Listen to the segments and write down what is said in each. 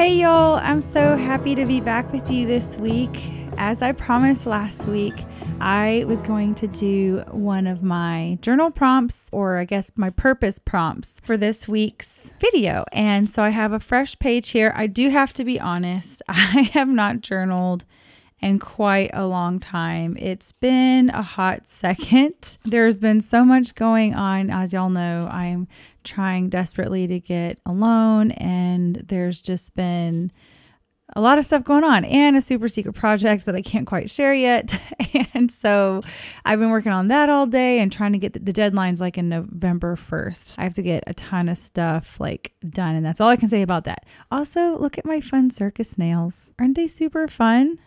Hey y'all, I'm so happy to be back with you this week. As I promised last week, I was going to do one of my journal prompts, or I guess my purpose prompts for this week's video. And so I have a fresh page here. I do have to be honest, I have not journaled in quite a long time. It's been a hot second. There's been so much going on. As y'all know, I'm trying desperately to get a loan, and there's just been a lot of stuff going on and a super secret project that I can't quite share yet. And so I've been working on that all day and trying to get the deadlines like in November 1st. I have to get a ton of stuff like done, and that's all I can say about that. Also, look at my fun circus nails. Aren't they super fun?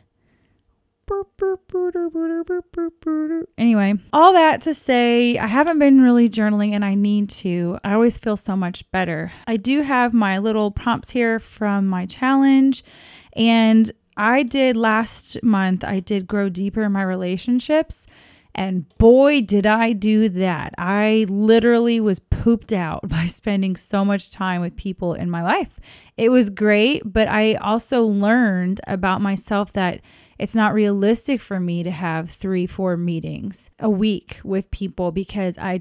Anyway, all that to say, I haven't been really journaling and I need to. I always feel so much better. I do have my little prompts here from my challenge, and I did last month, I did grow deeper in my relationships, and boy, did I do that. I literally was pooped out by spending so much time with people in my life. It was great, but I also learned about myself that it's not realistic for me to have 3-4 meetings a week with people because I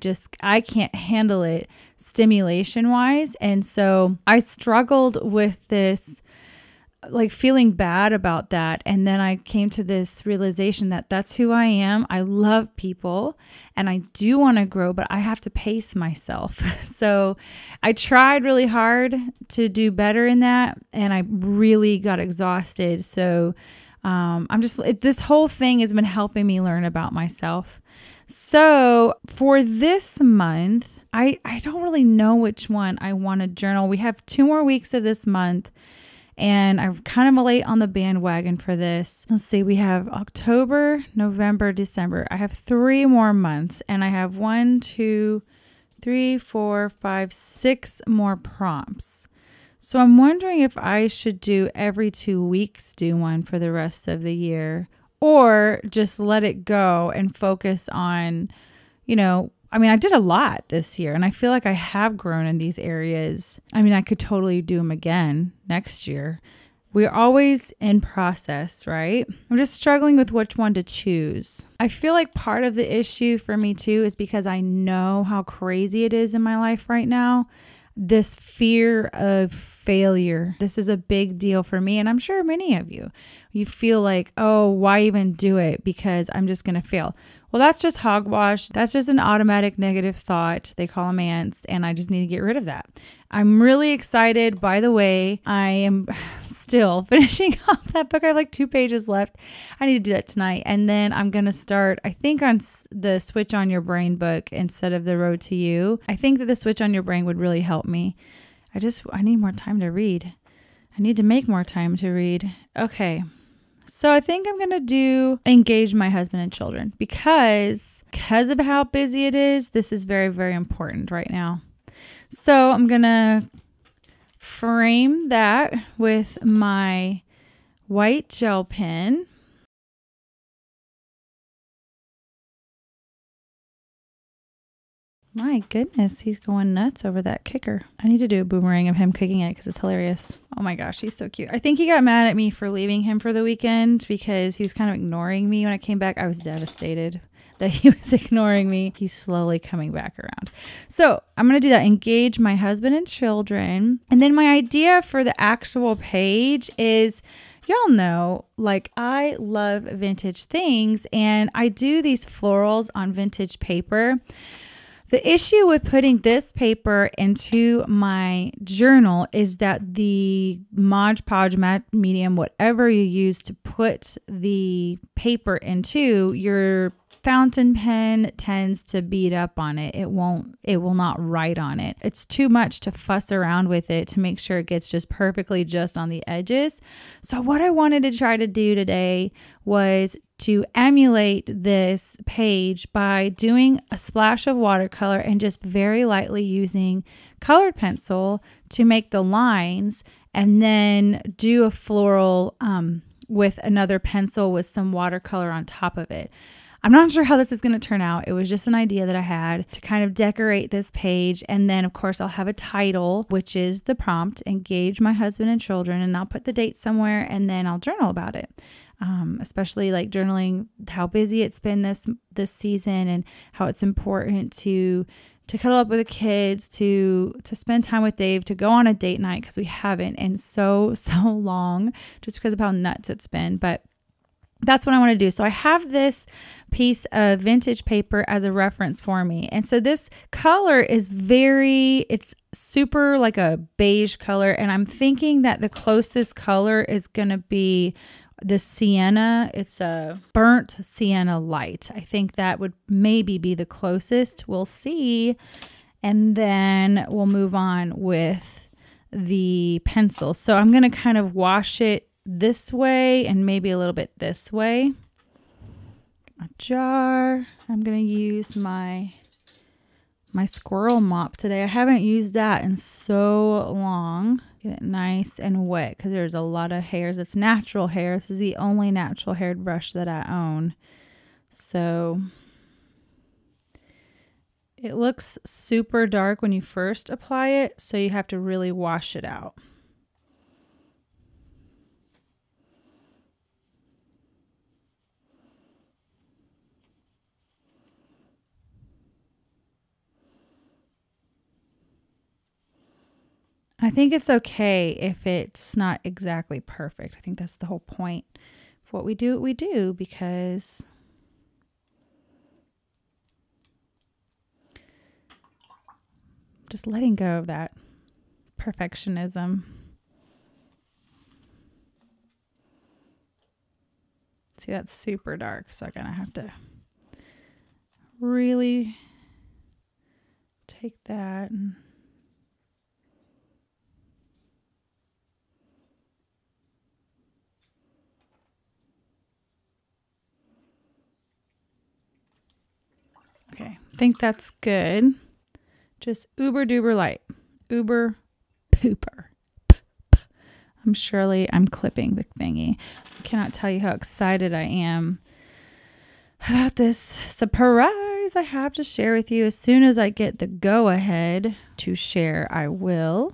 can't handle it stimulation wise. And so I struggled with this, like feeling bad about that. And then I came to this realization that that's who I am. I love people and I do want to grow, but I have to pace myself. So I tried really hard to do better in that, and I really got exhausted. So this whole thing has been helping me learn about myself. So for this month, I don't really know which one I want to journal. We have 2 more weeks of this month, and I'm kind of late on the bandwagon for this. Let's see, we have October, November, December. I have 3 more months, and I have 1, 2, 3, 4, 5, 6 more prompts. So I'm wondering if I should do every 2 weeks, do one for the rest of the year, or just let it go and focus on, I did a lot this year and I feel like I have grown in these areas. I could totally do them again next year. We're always in process, right? I'm just struggling with which one to choose. I feel like part of the issue for me too is because I know how crazy it is in my life right now. This fear of failure. This is a big deal for me, and I'm sure many of you. You feel like, oh, why even do it? Because I'm just going to fail. Well, that's just hogwash. That's just an automatic negative thought. They call them ants, and I just need to get rid of that. I'm really excited. By the way, I am still finishing up that book. I have like 2 pages left. I need to do that tonight. And then I'm going to start, I think, on the Switch on Your Brain book instead of The Road to You. I think that the Switch on Your Brain would really help me. I need more time to read. I need to make more time to read. Okay. So I think I'm going to do Engage My Husband and Children because of how busy it is. This is very, very important right now. So I'm going to frame that with my white gel pen. My goodness, he's going nuts over that kicker. I need to do a boomerang of him kicking it because it's hilarious. Oh my gosh, he's so cute. I think he got mad at me for leaving him for the weekend because he was kind of ignoring me when I came back. I was devastated that he was ignoring me. He's slowly coming back around. So I'm going to do that. Engage My Husband and Children. And then my idea for the actual page is, y'all know, like I love vintage things and I do these florals on vintage paper. The issue with putting this paper into my journal is that the Mod Podge matte medium, whatever you use to put the paper into, your fountain pen tends to beat up on it. It will not write on it. It's too much to fuss around with it to make sure it gets just perfectly just on the edges. So what I wanted to try to do today was to emulate this page by doing a splash of watercolor and just very lightly using colored pencil to make the lines, and then do a floral with another pencil with some watercolor on top of it. I'm not sure how this is going to turn out. It was just an idea that I had to kind of decorate this page. And then of course I'll have a title, which is the prompt, engage my husband and children. And I'll put the date somewhere and then I'll journal about it. Especially like journaling how busy it's been this season and how it's important to cuddle up with the kids, to spend time with Dave, to go on a date night, because we haven't in so long, just because of how nuts it's been. But that's what I want to do. So I have this piece of vintage paper as a reference for me. And so this color is it's super like a beige color. And I'm thinking that the closest color is going to be the sienna. It's a burnt sienna light. I think that would maybe be the closest. We'll see. And then we'll move on with the pencil. So I'm going to kind of wash it this way and maybe a little bit this way. A jar. I'm going to use my squirrel mop today. I haven't used that in so long. Get it nice and wet because there's a lot of hairs. It's natural hair. This is the only natural haired brush that I own. So it looks super dark when you first apply it, so you have to really wash it out. I think it's okay if it's not exactly perfect. I think that's the whole point of what we do, because just letting go of that perfectionism. See, that's super dark, so I'm gonna have to really take that and okay, I think that's good. Just uber duper light. Uber pooper. I'm clipping the thingy. I cannot tell you how excited I am about this surprise I have to share with you. As soon as I get the go ahead to share, I will.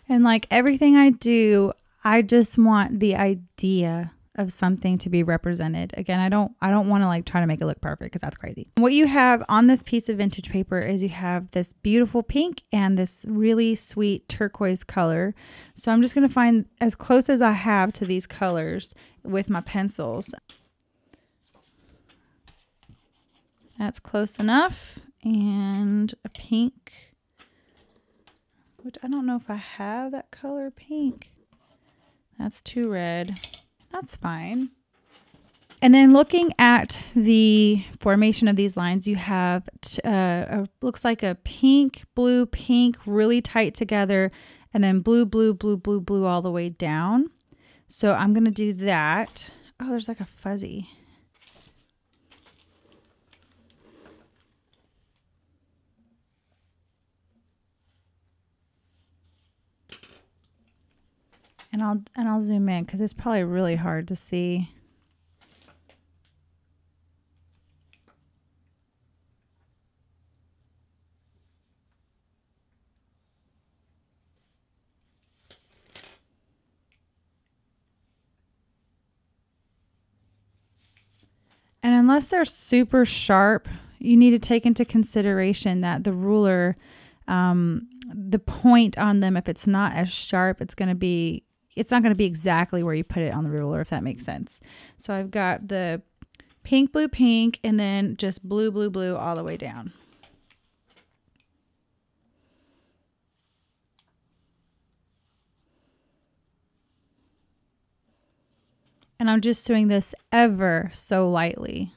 And like everything I do, I just want the idea of something to be represented. Again, I don't want to like try to make it look perfect, because that's crazy. What you have on this piece of vintage paper is you have this beautiful pink and this really sweet turquoise color. So I'm just going to find as close as I have to these colors with my pencils. That's close enough. And a pink, which I don't know if I have that color pink. That's too red. That's fine. And then looking at the formation of these lines, you have looks like a pink, blue, pink, really tight together, and then blue, blue, blue, blue, blue all the way down. So I'm going to do that. Oh, there's like a fuzzy. And I'll zoom in because it's probably really hard to see. And unless they're super sharp, you need to take into consideration that the ruler, the point on them, if it's not as sharp, it's not going to be exactly where you put it on the ruler, if that makes sense. So I've got the pink, blue, pink, and then just blue, blue, blue all the way down. And I'm just doing this ever so lightly,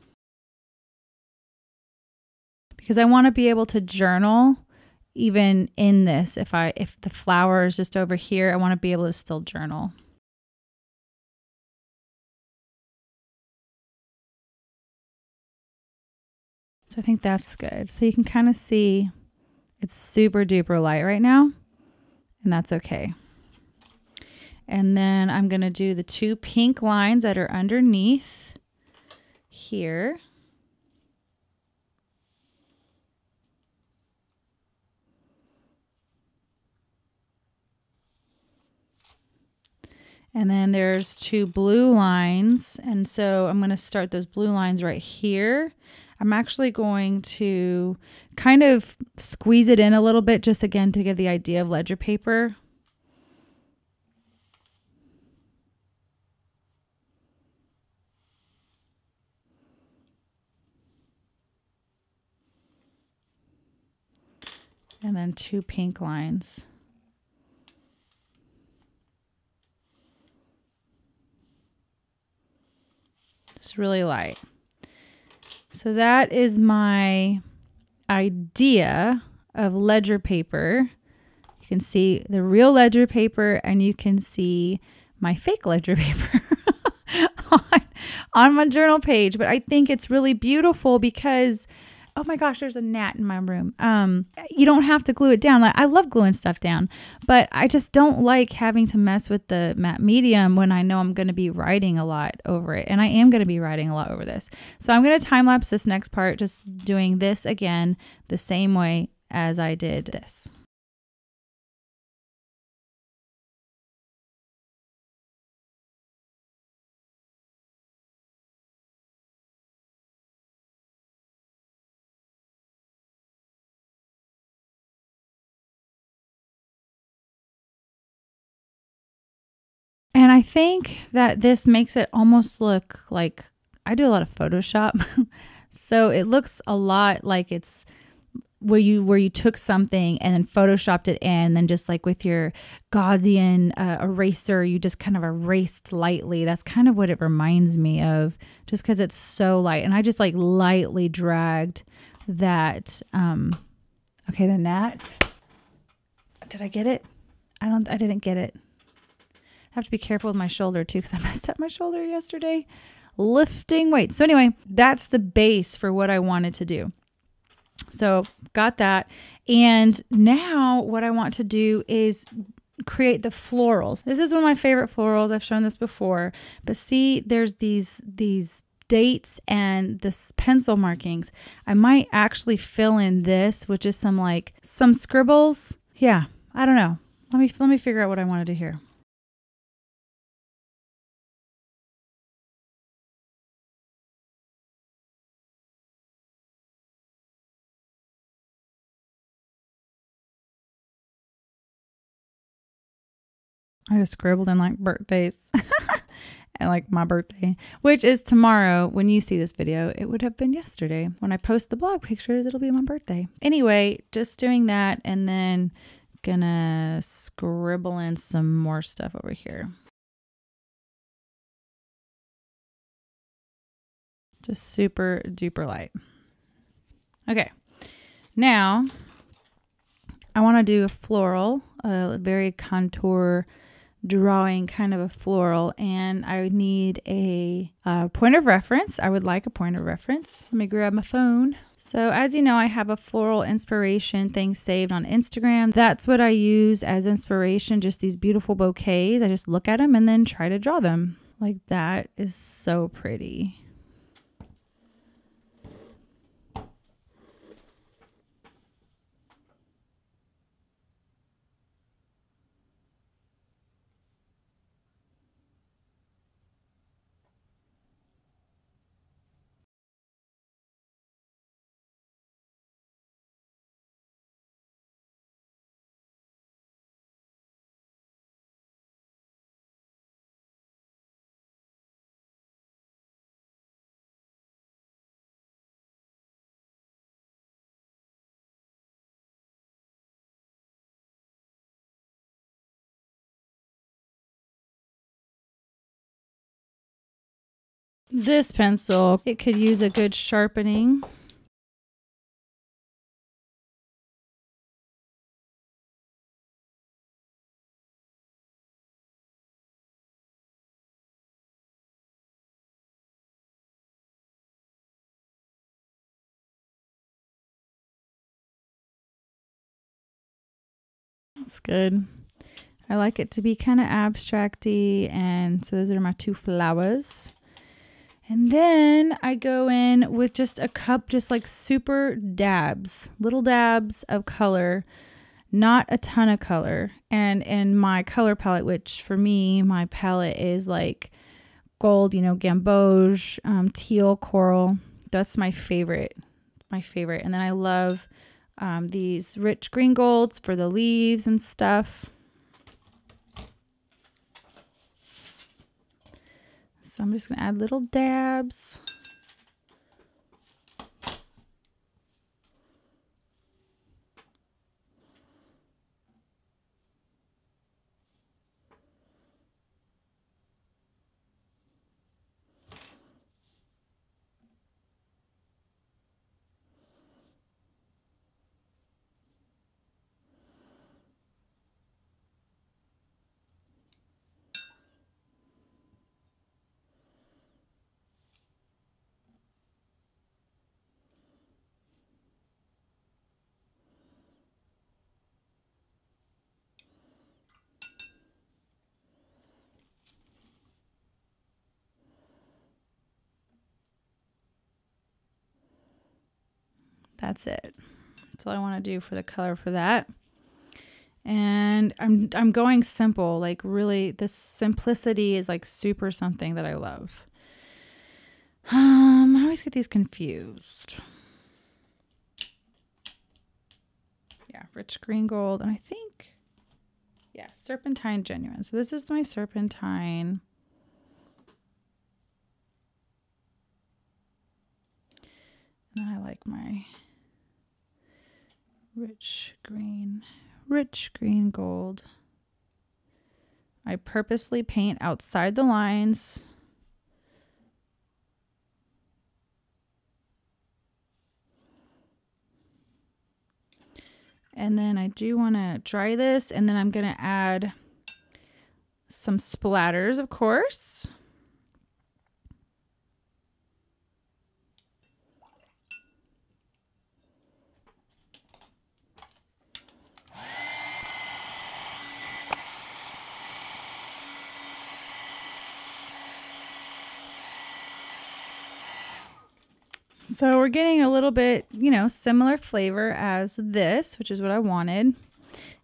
because I want to be able to journal even in this. If the flower is just over here, I want to be able to still journal. So I think that's good. So you can kind of see It's super duper light right now, and that's okay. And then I'm going to do the 2 pink lines that are underneath here. And then there's 2 blue lines. And so I'm going to start those blue lines right here. I'm actually going to kind of squeeze it in a little bit, just again to give the idea of ledger paper. And then 2 pink lines. Just really light. So that is my idea of ledger paper. You can see the real ledger paper and you can see my fake ledger paper on my journal page. But I think it's really beautiful because, oh my gosh, there's a gnat in my room. You don't have to glue it down. Like, I love gluing stuff down, but I just don't like having to mess with the matte medium when I know I'm going to be writing a lot over it. And I am going to be writing a lot over this. So I'm going to time lapse this next part, just doing this again the same way as I did this. And I think that this makes it almost look like, I do a lot of Photoshop. So it looks a lot like it's where you took something and then Photoshopped it in, and then just like with your Gaussian eraser, you just kind of erased lightly. That's kind of what it reminds me of, just because it's so light. And I just like lightly dragged that. Okay, the gnat. Did I get it? I didn't get it. I have to be careful with my shoulder too, because I messed up my shoulder yesterday lifting weights. So anyway, that's the base for what I wanted to do. So got that. And now what I want to do is create the florals. This is one of my favorite florals. I've shown this before, but see, there's these dates and this pencil markings. I might actually fill in this, which is some scribbles. Yeah, I don't know. Let me figure out what I want to do here. I just scribbled in like birthdays and like my birthday, which is tomorrow. When you see this video, it would have been yesterday. When I post the blog pictures, it'll be my birthday. Anyway, just doing that and then gonna scribble in some more stuff over here. Just super duper light. Okay, now I want to do a floral, a very contour drawing kind of a floral, and I would need a point of reference. I would like a point of reference. Let me grab my phone. So as you know, I have a floral inspiration thing saved on Instagram. That's what I use as inspiration, just these beautiful bouquets. I just look at them and then try to draw them. Like, that is so pretty. This pencil, it could use a good sharpening. That's good. I like it to be kind of abstract-y, and so those are my two flowers. And then I go in with just a cup, just like super dabs, little dabs of color, not a ton of color. And in my color palette, which for me, my palette is like gold, you know, gamboge, teal, coral. That's my favorite, And then I love these rich green golds for the leaves and stuff. So I'm just going to add little dabs. That's it. That's all I want to do for the color for that. And I'm going simple, like really this simplicity is like super something that I love. I always get these confused. Yeah, rich green gold, and I think, yeah, serpentine genuine. So this is my serpentine. And then I like my rich green gold. I purposely paint outside the lines. And then I do want to dry this, and then I'm going to add some splatters, of course. So we're getting a little bit, you know, similar flavor as this, which is what I wanted.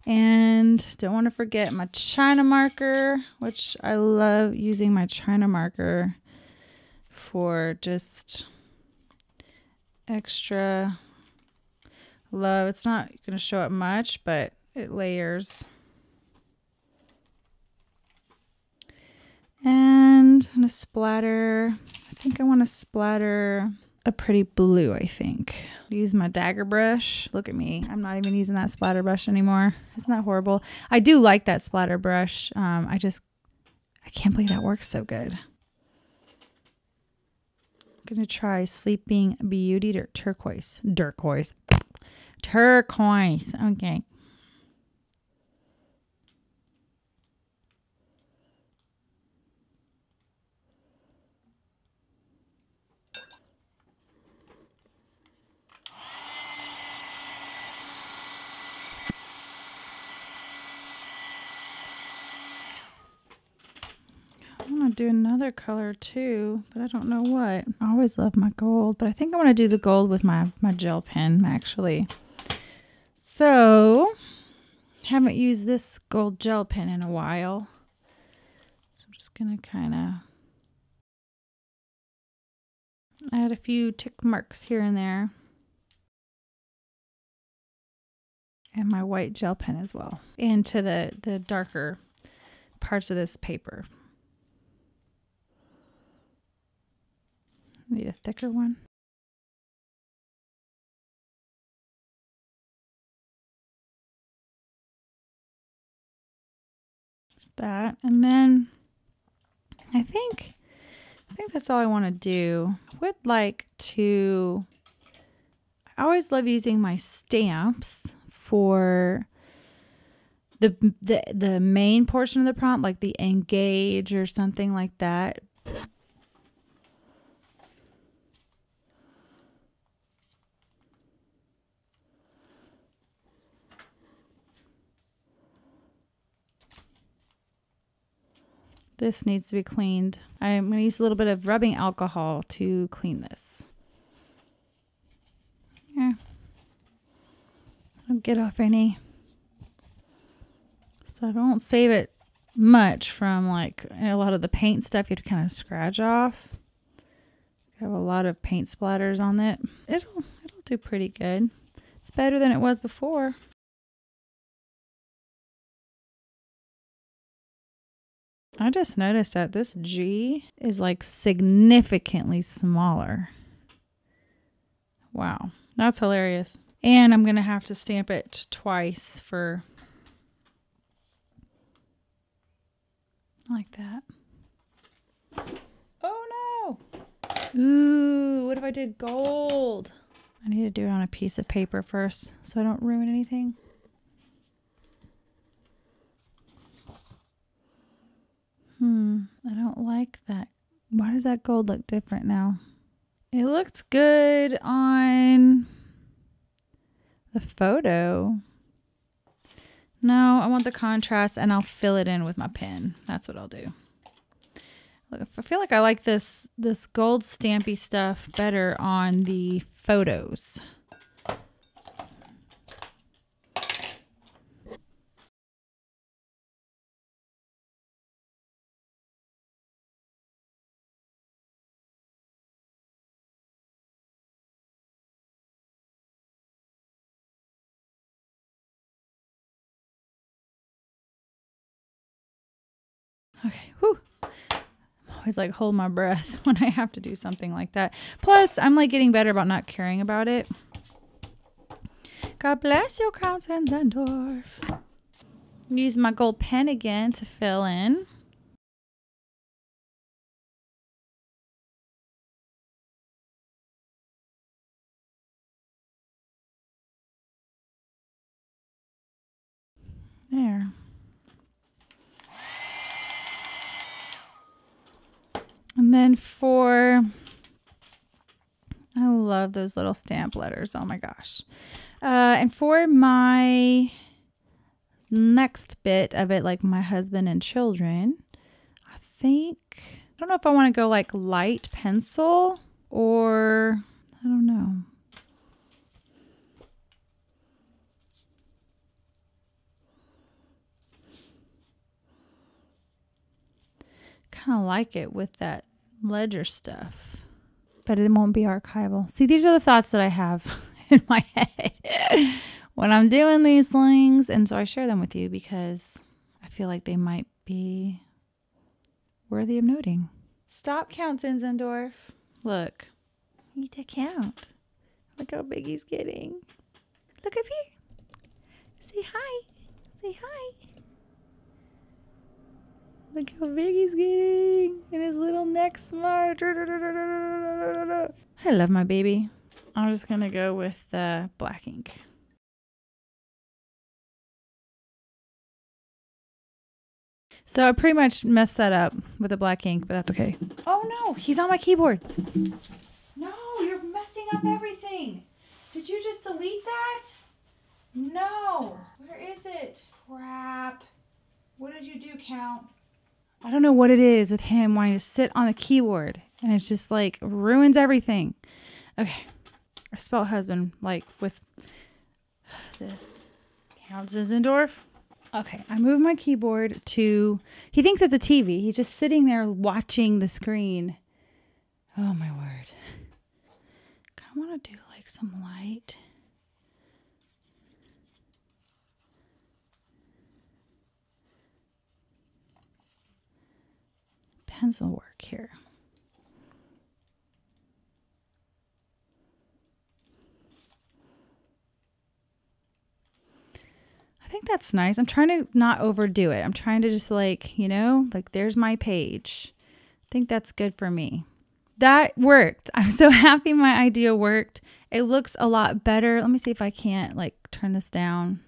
And don't want to forget my China marker, which I love using my China marker for just extra love. It's not going to show up much, but it layers. And I'm going to splatter. I think I want to splatter a pretty blue, I think. Use my dagger brush. Look at me. I'm not even using that splatter brush anymore. Isn't that horrible? I do like that splatter brush. I can't believe that works so good. I'm going to try Sleeping Beauty turquoise. Turquoise. Okay. I want to do another color too, but I don't know what. I always love my gold, but I think I want to do the gold with my gel pen, actually. So, haven't used this gold gel pen in a while. So I'm just going to kind of add a few tick marks here and there. And my white gel pen as well. Into the darker parts of this paper. Need a thicker one. Just that. And then I think that's all I want to do. I would like to, I always love using my stamps for the main portion of the prompt, like the engage or something like that. This needs to be cleaned. I'm going to use a little bit of rubbing alcohol to clean this. Yeah. I'll get off any. So I don't save it much from like a lot of the paint stuff. You have to kind of scratch off. I have a lot of paint splatters on it. It'll do pretty good. It's better than it was before. I just noticed that this G is like significantly smaller. Wow, that's hilarious. And I'm going to have to stamp it twice for like that. Oh no! Ooh, what if I did gold? I need to do it on a piece of paper first so I don't ruin anything. I don't like that. Why does that gold look different now? It looked good on the photo. No, I want the contrast and I'll fill it in with my pen. That's what I'll do. Look, I feel like I like this gold stampy stuff better on the photos. Okay, whew. I'm always like hold my breath when I have to do something like that. Plus, I'm like getting better about not caring about it. God bless you, Count Zinzendorf. Use my gold pen again to fill in. There. And then I love those little stamp letters. Oh my gosh. And for my next bit of it, like my husband and children, I don't know if I want to go like light pencil or I don't know. Kind of like it with that ledger stuff, but it won't be archival. See, these are the thoughts that I have in my head when I'm doing these things, and so I share them with you because I feel like they might be worthy of noting. Stop, Count Zinzendorf. Look, you need to count. Look how big he's getting. Look up here. Say hi. Say hi. Look how big he's getting. And his little neck smart. I love my baby. I'm just going to go with the black ink. So I pretty much messed that up with the black ink, but that's okay. Oh no, he's on my keyboard. No, you're messing up everything. Did you just delete that? No. Where is it? Crap. What did you do, Count? I don't know what it is with him wanting to sit on the keyboard. And it's just like ruins everything. Okay. I spelled husband like with this. Count Zinzendorf. Okay. I moved my keyboard to... He thinks it's a TV. He's just sitting there watching the screen. Oh my word. I want to do like some light. Pencil work here. I think that's nice. I'm trying to not overdo it. I'm trying to just like, you know, like there's my page. I think that's good for me. That worked. I'm so happy my idea worked. It looks a lot better. Let me see if I can't like turn this down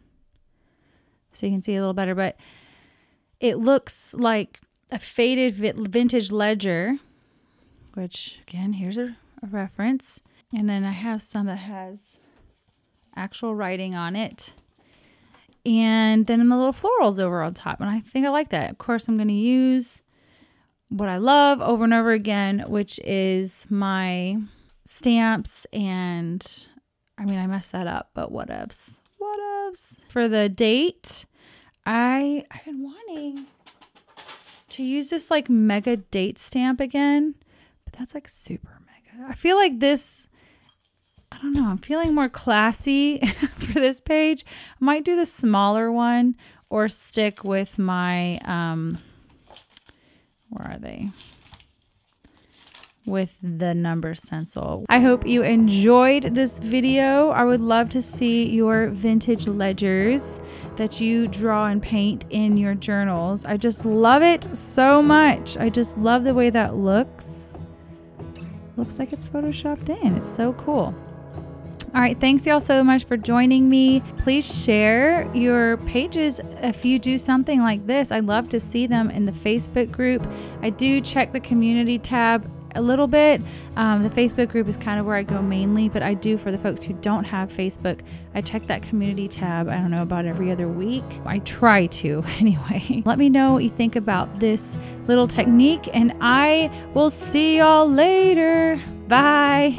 so you can see a little better, but it looks like a faded vintage ledger, which again, here's a reference. And then I have some that has actual writing on it. And then the little florals over on top. And I think I like that. Of course, I'm going to use what I love over and over again, which is my stamps. And I mean, I messed that up, but whatevs. For the date, I've been wanting to use this like mega date stamp again, but that's like super mega. I feel like this, I don't know, I'm feeling more classy for this page. I might do the smaller one or stick with my, where are they? With the number stencil. I hope you enjoyed this video. I would love to see your vintage ledgers that you draw and paint in your journals. I just love it so much. I just love the way that looks. Looks like it's photoshopped in. It's so cool. All right, thanks y'all so much for joining me. Please share your pages if you do something like this. I'd love to see them in the Facebook group. I do check the community tab a little bit. The Facebook group is kind of where I go mainly, but I do, for the folks who don't have Facebook, I check that community tab, I don't know, about every other week. I try to anyway. Let me know what you think about this little technique, and I will see y'all later. Bye.